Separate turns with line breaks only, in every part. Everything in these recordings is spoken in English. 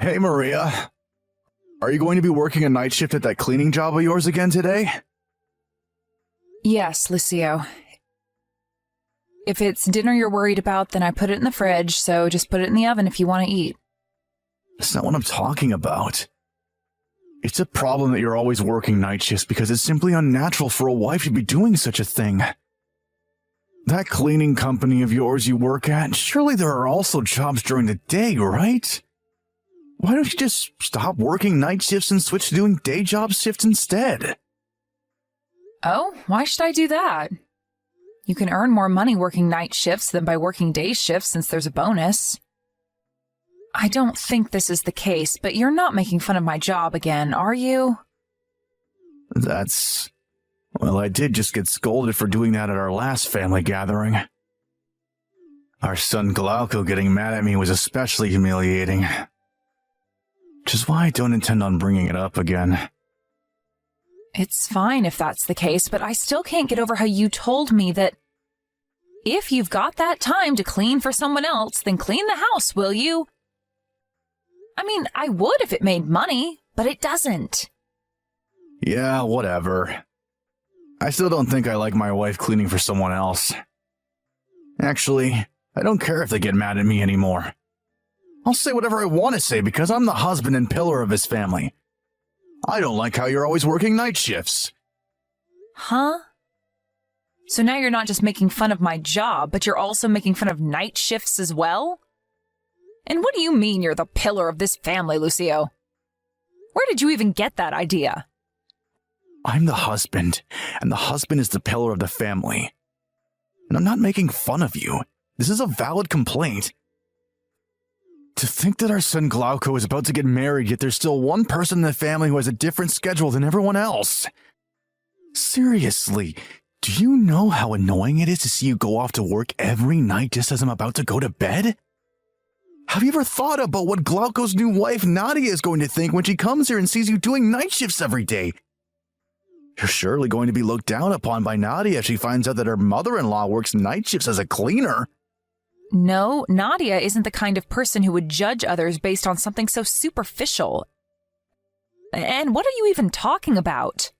Hey, Maria. Are you going to be working a night shift at that cleaning job of yours again today?
Yes, Lucio. If it's dinner you're worried about, then I put it in the fridge, so just put it in the oven if you want to eat.
That's not what I'm talking about. It's a problem that you're always working night shifts because it's simply unnatural for a wife to be doing such a thing. That cleaning company of yours you work at, surely there are also jobs during the day, right? Why don't you just stop working night shifts and switch to doing day job shifts instead?
Oh, why should I do that? You can earn more money working night shifts than by working day shifts since there's a bonus. I don't think this is the case, but you're not making fun of my job again, are you?
Well, I did just get scolded for doing that at our last family gathering. Our son Glauco getting mad at me was especially humiliating. Which is why I don't intend on bringing it up again.
It's fine if that's the case, but I still can't get over how you told me that if you've got that time to clean for someone else, then clean the house, will you? I mean, I would if it made money, but it doesn't.
Yeah, whatever. I still don't think I like my wife cleaning for someone else. Actually, I don't care if they get mad at me anymore. I'll say whatever I want to say because I'm the husband and pillar of his family. I don't like how you're always working night shifts.
Huh? So now you're not just making fun of my job, but you're also making fun of night shifts as well? And what do you mean you're the pillar of this family, Lucio? Where did you even get that idea?
I'm the husband, and the husband is the pillar of the family. And I'm not making fun of you. This is a valid complaint. To think that our son Glauco is about to get married, yet there's still one person in the family who has a different schedule than everyone else. Seriously, do you know how annoying it is to see you go off to work every night just as I'm about to go to bed? Have you ever thought about what Glauco's new wife Nadia is going to think when she comes here and sees you doing night shifts every day? You're surely going to be looked down upon by Nadia if she finds out that her mother-in-law works night shifts as a cleaner.
No, Nadia isn't the kind of person who would judge others based on something so superficial. And what are you even talking about?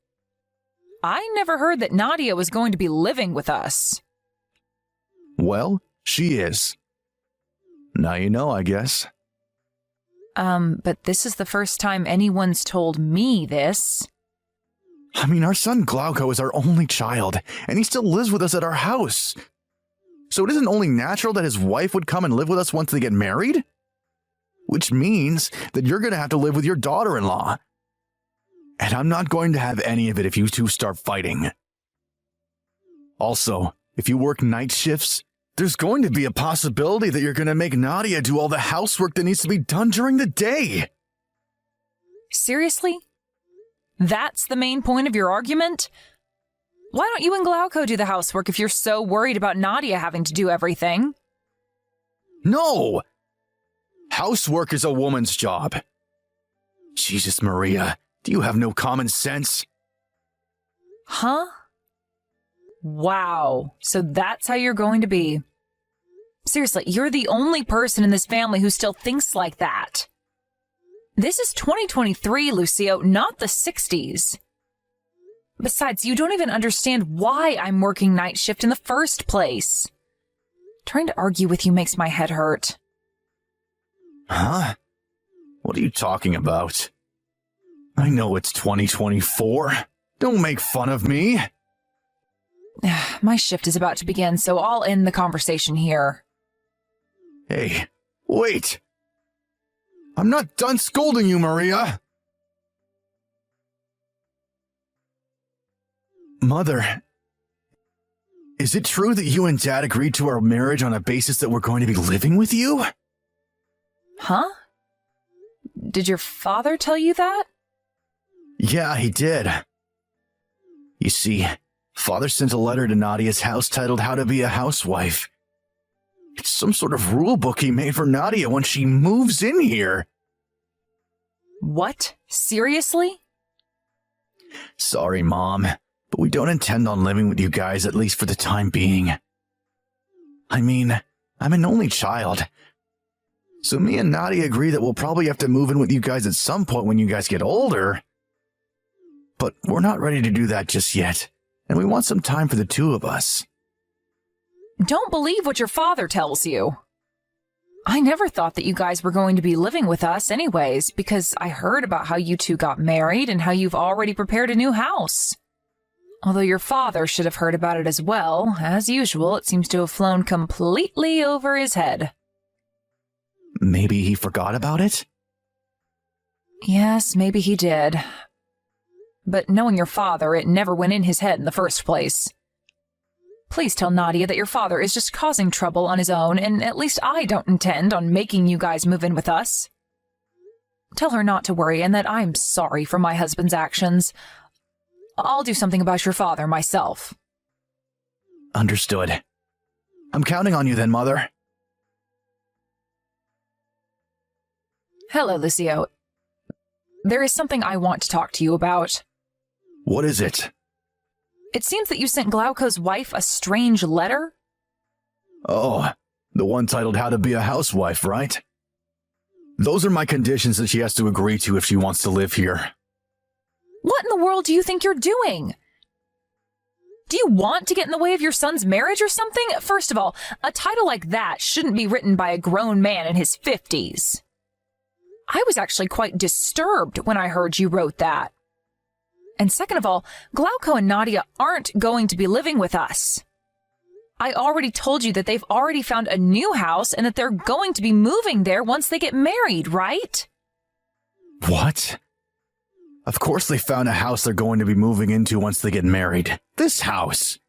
I never heard that Nadia was going to be living with us.
Well, she is. Now you know, I guess.
But this is the first time anyone's told me this.
I mean, our son Glauco is our only child, and he still lives with us at our house. So it isn't only natural that his wife would come and live with us once they get married? Which means that you're going to have to live with your daughter-in-law. And I'm not going to have any of it if you two start fighting. Also, if you work night shifts, there's going to be a possibility that you're going to make Nadia do all the housework that needs to be done during the day.
Seriously? That's the main point of your argument? Why don't you and Glauco do the housework if you're so worried about Nadia having to do everything?
No! Housework is a woman's job. Jesus, Maria, do you have no common sense?
Huh? Wow. So that's how you're going to be. Seriously, you're the only person in this family who still thinks like that. This is 2023, Lucio, not the 60s. Besides, you don't even understand why I'm working night shift in the first place. Trying to argue with you makes my head hurt.
Huh? What are you talking about? I know it's 2024. Don't make fun of me.
My shift is about to begin, so I'll end the conversation here.
Hey, wait! I'm not done scolding you, Maria! Mother, is it true that you and Dad agreed to our marriage on a basis that we're going to be living with you?
Huh? Did your father tell you that?
Yeah, he did. You see, Father sent a letter to Nadia's house titled How to Be a Housewife. It's some sort of rule book he made for Nadia when she moves in here.
What? Seriously?
Sorry, Mom, but we don't intend on living with you guys, at least for the time being. I mean, I'm an only child. So me and Nadia agree that we'll probably have to move in with you guys at some point when you guys get older. But we're not ready to do that just yet, and we want some time for the two of us.
Don't believe what your father tells you. I never thought that you guys were going to be living with us anyways, because I heard about how you two got married and how you've already prepared a new house. Although your father should have heard about it as well. As usual, it seems to have flown completely over his head.
Maybe he forgot about it?
Yes, maybe he did. But knowing your father, it never went in his head in the first place. Please tell Nadia that your father is just causing trouble on his own, and at least I don't intend on making you guys move in with us. Tell her not to worry and that I'm sorry for my husband's actions. I'll do something about your father myself.
Understood. I'm counting on you then, Mother.
Hello, Lucio. There is something I want to talk to you about.
What is it?
It seems that you sent Glauco's wife a strange letter.
Oh, the one titled How to Be a Housewife, right? Those are my conditions that she has to agree to if she wants to live here.
What in the world do you think you're doing? Do you want to get in the way of your son's marriage or something? First of all, a title like that shouldn't be written by a grown man in his 50s. I was actually quite disturbed when I heard you wrote that. And second of all, Glauco and Nadia aren't going to be living with us. I already told you that they've already found a new house and that they're going to be moving there once they get married, right?
What? Of course they found a house they're going to be moving into once they get married. This house.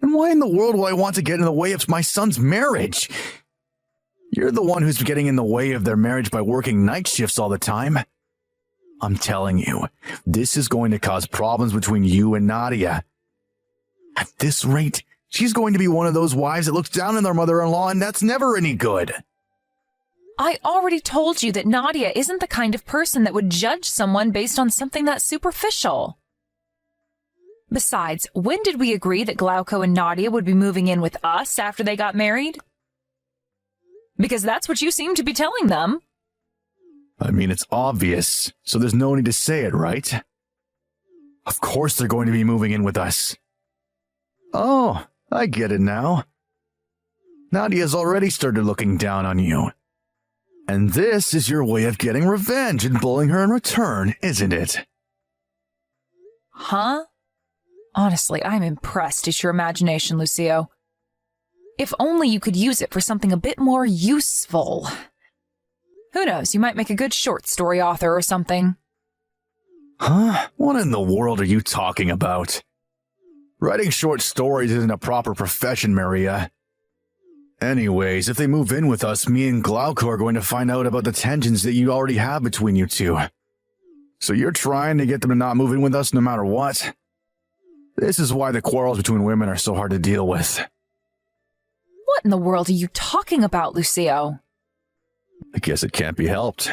And why in the world would I want to get in the way of my son's marriage? You're the one who's getting in the way of their marriage by working night shifts all the time. I'm telling you, this is going to cause problems between you and Nadia. At this rate, she's going to be one of those wives that looks down on their mother-in-law, and that's never any good.
I already told you that Nadia isn't the kind of person that would judge someone based on something that's superficial. Besides, when did we agree that Glauco and Nadia would be moving in with us after they got married? Because that's what you seem to be telling them.
I mean, it's obvious, so there's no need to say it, right? Of course they're going to be moving in with us. Oh, I get it now. Nadia's already started looking down on you. And this is your way of getting revenge and bullying her in return, isn't it?
Huh? Honestly, I'm impressed at your imagination, Lucio. If only you could use it for something a bit more useful. Who knows, you might make a good short story author or something.
Huh? What in the world are you talking about? Writing short stories isn't a proper profession, Maria. Anyways, if they move in with us, me and Glauco are going to find out about the tensions that you already have between you two. So you're trying to get them to not move in with us no matter what? This is why the quarrels between women are so hard to deal with.
What in the world are you talking about, Lucio?
I guess it can't be helped.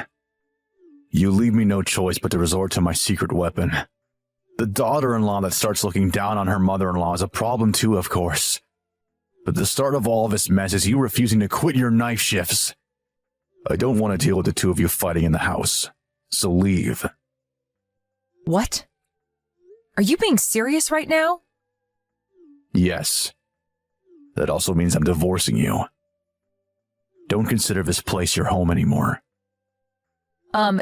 You leave me no choice but to resort to my secret weapon. The daughter-in-law that starts looking down on her mother-in-law is a problem too, of course. But the start of all of this mess is you refusing to quit your night shifts. I don't want to deal with the two of you fighting in the house, so leave.
What? Are you being serious right now?
Yes. That also means I'm divorcing you. Don't consider this place your home anymore.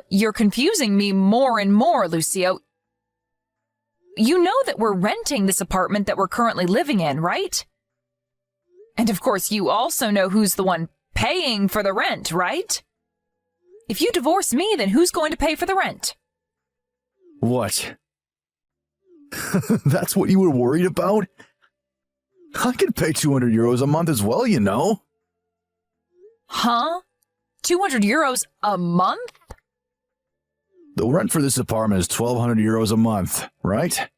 You're confusing me more and more, Lucio. You know that we're renting this apartment that we're currently living in, right? And of course, you also know who's the one paying for the rent, right? If you divorce me, then who's going to pay for the rent?
What? That's what you were worried about? I could pay 200 euros a month as well, you know.
Huh? 200 euros a month?
The rent for this apartment is 1,200 euros a month, right?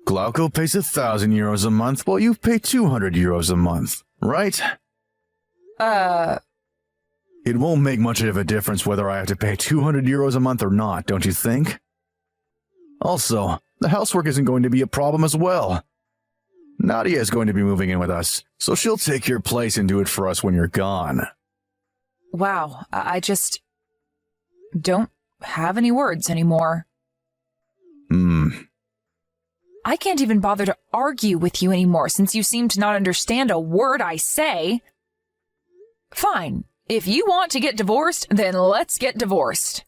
Glauco pays 1,000 euros a month, while you pay 200 euros a month, right? It won't make much of a difference whether I have to pay 200 euros a month or not, don't you think? Also, the housework isn't going to be a problem as well. Nadia is going to be moving in with us, so she'll take your place and do it for us when you're gone.
Wow, I just don't have any words anymore. I can't even bother to argue with you anymore since you seem to not understand a word I say. Fine. If you want to get divorced, then let's get divorced.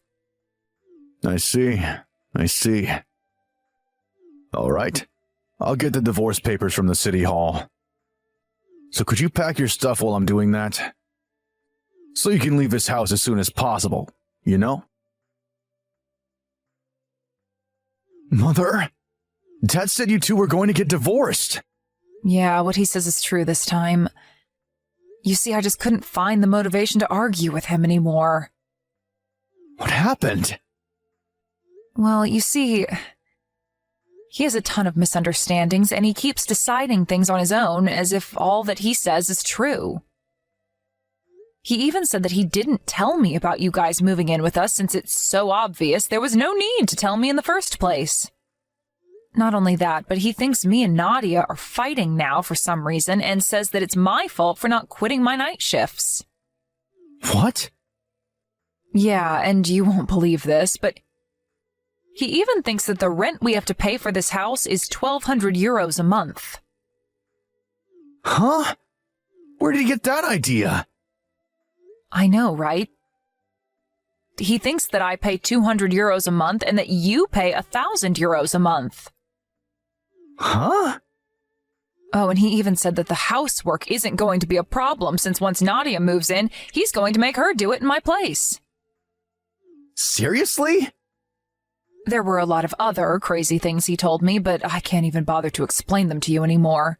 I see. All right. I'll get the divorce papers from the city hall. So could you pack your stuff while I'm doing that? So you can leave this house as soon as possible, you know? Mother? Dad said you two were going to get divorced.
Yeah, what he says is true this time. You see, I just couldn't find the motivation to argue with him anymore.
What happened?
Well, you see, he has a ton of misunderstandings, and he keeps deciding things on his own as if all that he says is true. He even said that he didn't tell me about you guys moving in with us since it's so obvious there was no need to tell me in the first place. Not only that, but he thinks me and Nadia are fighting now for some reason and says that it's my fault for not quitting my night shifts.
What?
Yeah, and you won't believe this, but he even thinks that the rent we have to pay for this house is 1,200 euros a month.
Huh? Where did he get that idea?
I know, right? He thinks that I pay 200 euros a month and that you pay 1,000 euros a month.
Huh?
Oh, and he even said that the housework isn't going to be a problem since once Nadia moves in, he's going to make her do it in my place.
Seriously?
There were a lot of other crazy things he told me, but I can't even bother to explain them to you anymore.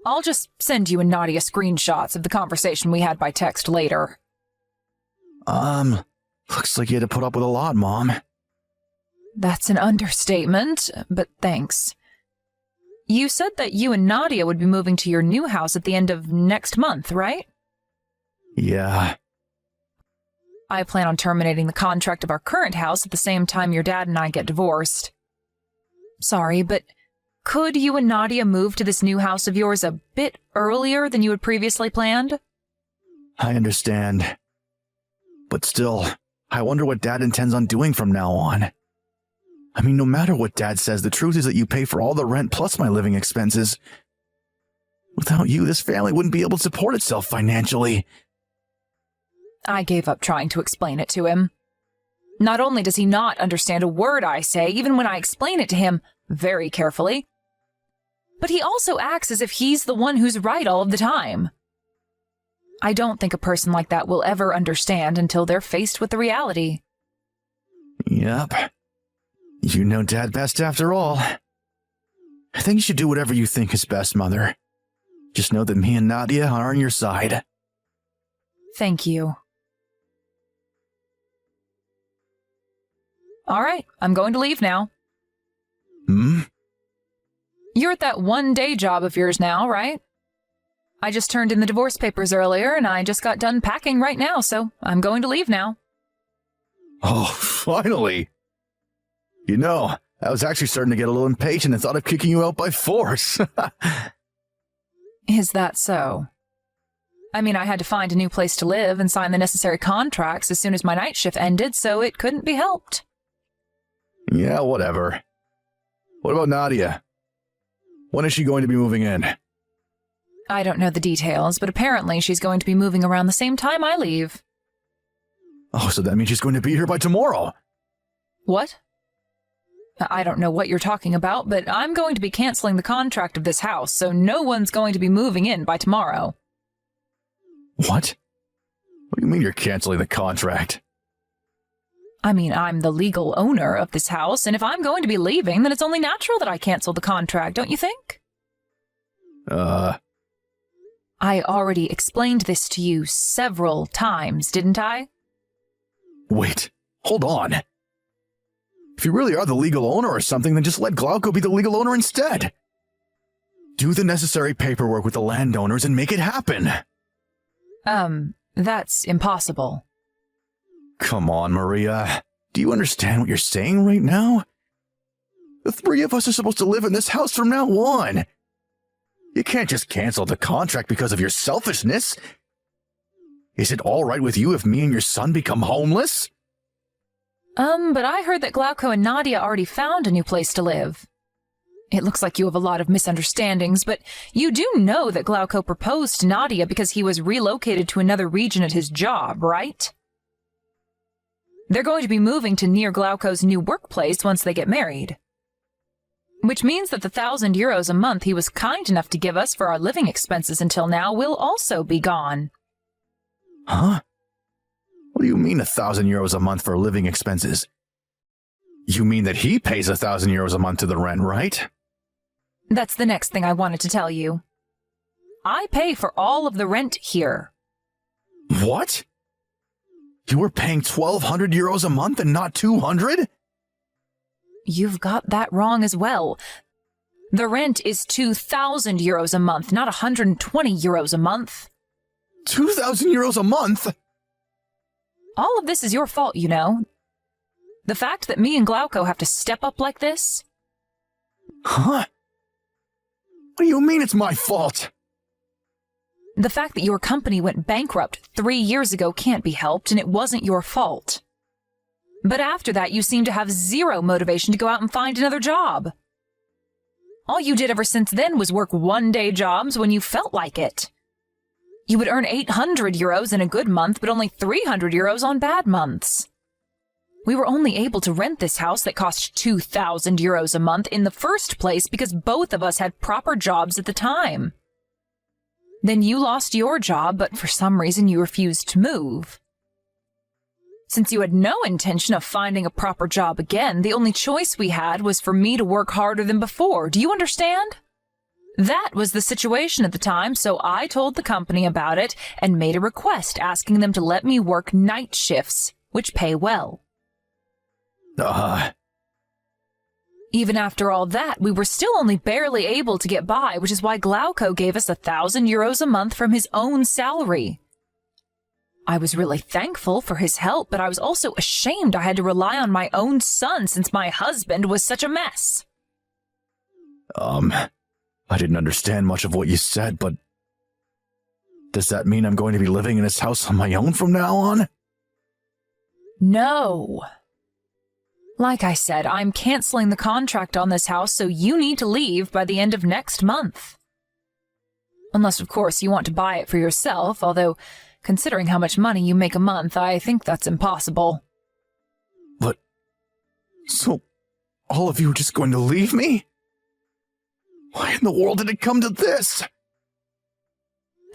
I'll just send you and Nadia screenshots of the conversation we had by text later.
Looks like you had to put up with a lot, Mom.
That's an understatement, but thanks. You said that you and Nadia would be moving to your new house at the end of next month, right?
Yeah.
I plan on terminating the contract of our current house at the same time your dad and I get divorced. Sorry, but could you and Nadia move to this new house of yours a bit earlier than you had previously planned?
I understand. But still, I wonder what Dad intends on doing from now on. I mean, no matter what Dad says, the truth is that you pay for all the rent plus my living expenses. Without you, this family wouldn't be able to support itself financially.
I gave up trying to explain it to him. Not only does he not understand a word I say, even when I explain it to him very carefully, but he also acts as if he's the one who's right all of the time. I don't think a person like that will ever understand until they're faced with the reality.
Yep. You know Dad best after all. I think you should do whatever you think is best, Mother. Just know that me and Nadia are on your side.
Thank you. All right, I'm going to leave now. You're at that one-day job of yours now, right? I just turned in the divorce papers earlier, and I just got done packing right now, so I'm going to leave now.
Oh, finally! You know, I was actually starting to get a little impatient and thought of kicking you out by force.
Is that so? I mean, I had to find a new place to live and sign the necessary contracts as soon as my night shift ended, so it couldn't be helped.
Yeah, whatever. What about Nadia? When is she going to be moving in?
I don't know the details, but apparently she's going to be moving around the same time I leave.
Oh, so that means she's going to be here by tomorrow.
What? I don't know what you're talking about, but I'm going to be canceling the contract of this house, so no one's going to be moving in by tomorrow.
What? What do you mean you're canceling the contract?
I mean, I'm the legal owner of this house, and if I'm going to be leaving, then it's only natural that I cancel the contract, don't you think? I already explained this to you several times, didn't I?
Wait, hold on. If you really are the legal owner or something, then just let Glauco be the legal owner instead. Do the necessary paperwork with the landowners and make it happen.
That's impossible.
Come on, Maria. Do you understand what you're saying right now? The three of us are supposed to live in this house from now on. You can't just cancel the contract because of your selfishness. Is it all right with you if me and your son become homeless?
But I heard that Glauco and Nadia already found a new place to live. It looks like you have a lot of misunderstandings, but you do know that Glauco proposed to Nadia because he was relocated to another region at his job, right? They're going to be moving to near Glauco's new workplace once they get married. Which means that the €1,000 a month he was kind enough to give us for our living expenses until now will also be gone.
Huh? What do you mean €1,000 a month for living expenses? You mean that he pays €1,000 a month to the rent, right?
That's the next thing I wanted to tell you. I pay for all of the rent here.
What? You were paying €1,200 a month and not 200?
You've got that wrong as well. The rent is €2,000 a month, not €120 a month.
€2,000 a month?
All of this is your fault, you know. The fact that me and Glauco have to step up like this.
Huh? What do you mean it's my fault?
The fact that your company went bankrupt 3 years ago can't be helped, and it wasn't your fault. But after that, you seem to have zero motivation to go out and find another job. All you did ever since then was work one-day jobs when you felt like it. You would earn €800 in a good month, but only €300 on bad months. We were only able to rent this house that cost €2,000 a month in the first place because both of us had proper jobs at the time. Then you lost your job, but for some reason you refused to move. Since you had no intention of finding a proper job again, the only choice we had was for me to work harder than before. Do you understand? That was the situation at the time, so I told the company about it and made a request asking them to let me work night shifts, which pay well. Even after all that, we were still only barely able to get by, which is why Glauco gave us €1,000 a month from his own salary. I was really thankful for his help, but I was also ashamed I had to rely on my own son since my husband was such a mess.
I didn't understand much of what you said, but does that mean I'm going to be living in this house on my own from now on?
No. Like I said, I'm canceling the contract on this house, so you need to leave by the end of next month. Unless, of course, you want to buy it for yourself, although, considering how much money you make a month, I think that's impossible.
But, so, all of you are just going to leave me? Why in the world did it come to this?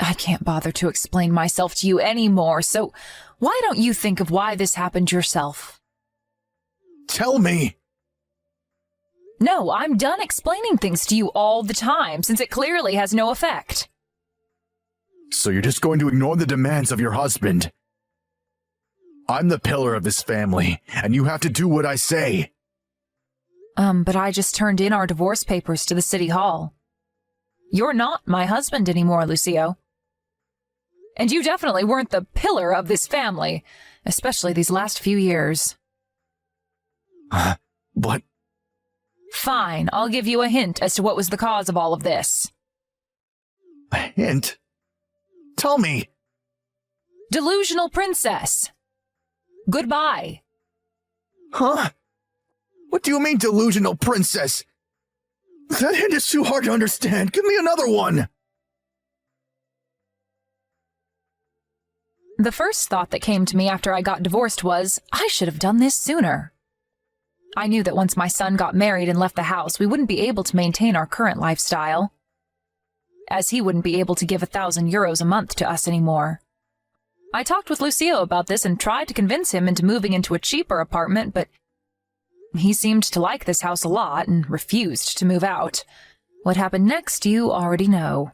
I can't bother to explain myself to you anymore, so why don't you think of why this happened yourself?
Tell me!
No, I'm done explaining things to you all the time, since it clearly has no effect.
So you're just going to ignore the demands of your husband? I'm the pillar of this family, and you have to do what I say.
But I just turned in our divorce papers to the city hall. You're not my husband anymore, Lucio. And you definitely weren't the pillar of this family, especially these last few years.
But...
Fine, I'll give you a hint as to what was the cause of all of this.
A hint? Tell me!
Delusional princess! Goodbye.
Huh? What do you mean, delusional princess? That hint is too hard to understand. Give me another one!
The first thought that came to me after I got divorced was, I should have done this sooner. I knew that once my son got married and left the house, we wouldn't be able to maintain our current lifestyle, as he wouldn't be able to give €1,000 a month to us anymore. I talked with Lucio about this and tried to convince him into moving into a cheaper apartment, but he seemed to like this house a lot and refused to move out. What happened next, you already know.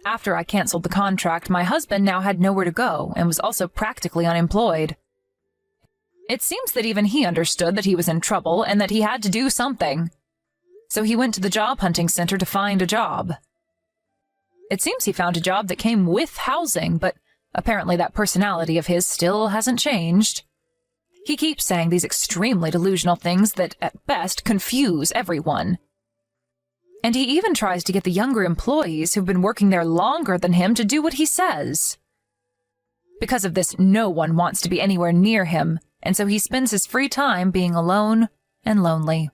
After I canceled the contract, my husband now had nowhere to go and was also practically unemployed. It seems that even he understood that he was in trouble and that he had to do something. So he went to the job hunting center to find a job. It seems he found a job that came with housing, but apparently that personality of his still hasn't changed. He keeps saying these extremely delusional things that, at best, confuse everyone. And he even tries to get the younger employees who've been working there longer than him to do what he says. Because of this, no one wants to be anywhere near him, and so he spends his free time being alone and lonely.